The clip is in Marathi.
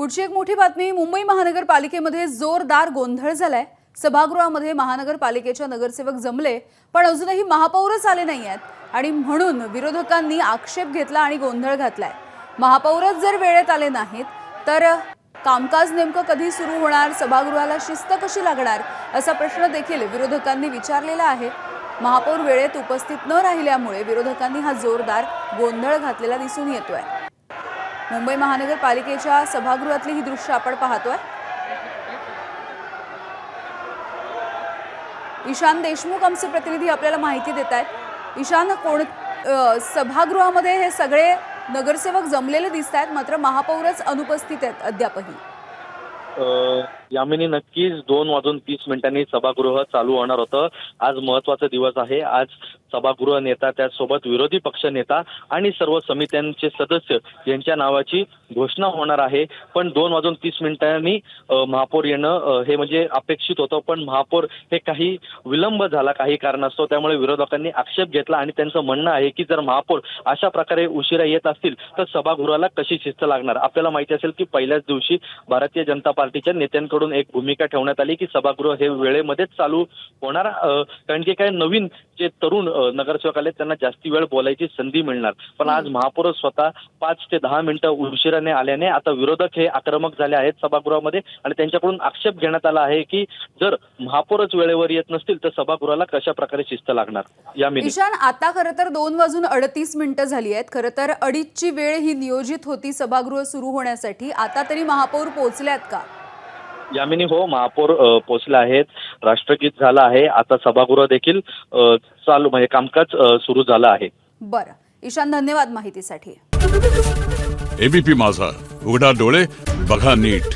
पुढची एक मोठी बातमी मुंबई महानगरपालिकेमध्ये जोरदार गोंधळ झालाय। सभागृहामध्ये महानगरपालिकेच्या नगरसेवक जमले पण अजूनही महापौरच आले नाहीयेत आणि म्हणून विरोधकांनी आक्षेप घेतला आणि गोंधळ घातलाय। महापौरच जर वेळेत आले नाहीत तर कामकाज नेमकं कधी सुरू होणार, सभागृहाला शिस्त कशी लागणार असा प्रश्न देखील विरोधकांनी विचारलेला आहे। महापौर वेळेत उपस्थित न राहिल्यामुळे विरोधकांनी हा जोरदार गोंधळ घातलेला दिसून येतोय। मुंबई महानगरपालिकेच्या सभागृहातली ही दृश्य आपण पाहतोय। ईशान देशमुख आमचे प्रतिनिधी आपल्याला माहिती देत आहेत। ईशान, सभागृहामध्ये हे सगळे नगरसेवक जमलेले दिसत आहेत, मात्र महापौरच अनुपस्थित आहेत अद्यापही। यामिनी, नक्कीच 2:30 सभागृह चालू होणार होतं। आज महत्त्वाचा दिवस आहे। आज सभागृह नेता, त्यासोबत विरोधी पक्ष नेता आणि सर्व समित्यांचे सदस्य यांच्या नावाची घोषणा होणार आहे। पण 2:30 महापौर येणं हे म्हणजे अपेक्षित होतं, पण महापौर हे काही विलंब झाला काही कारणास्तव। त्यामुळे विरोधकांनी आक्षेप घेतला आणि त्यांचं म्हणणं आहे की जर महापौर अशा प्रकारे उशिरा येत असतील तर सभागृहाला कशी शिस्त लागणार। आपल्याला माहिती असेल की पहिल्याच दिवशी भारतीय जनता पार्टीच्या नेत्यांकडून एक भूमिका ठेवण्यात आली की सभागृह हे वेळेमध्येच चालू होणार, कारण की काही नवीन जे तरुण नगरसेवक आले त्यांना जास्ती वेळ बोलायची संधी मिळणार। पण आज महापौर स्वतः 5 ते 10 मिनिटं उशिराने आल्याने आता विरोधक हे आक्रमक झाले आहेत सभागृहामध्ये आणि त्यांच्याकडून आक्षेप घेण्यात आला आहे की जर महापौरच वेळेवर येत नसतील तर सभागृहाला कशा प्रकारे शिस्त लागणार। ईशान, आता खरं तर 2:38 झाली आहेत। खरं तर 2:30ची वेळ ही नियोजित होती सभागृह सुरू होण्यासाठी। आता तरी महापौर पोहोचल्यात का? यामिनी, हो, महापौर पोहोचले आहेत। राष्ट्रगीत झालं आहे। आता सभागृह देखील चालू म्हणजे कामकाज सुरू झालं आहे। बरं ईशान, धन्यवाद माहितीसाठी। एबीपी माझा, उघडा डोळे बघा नीट।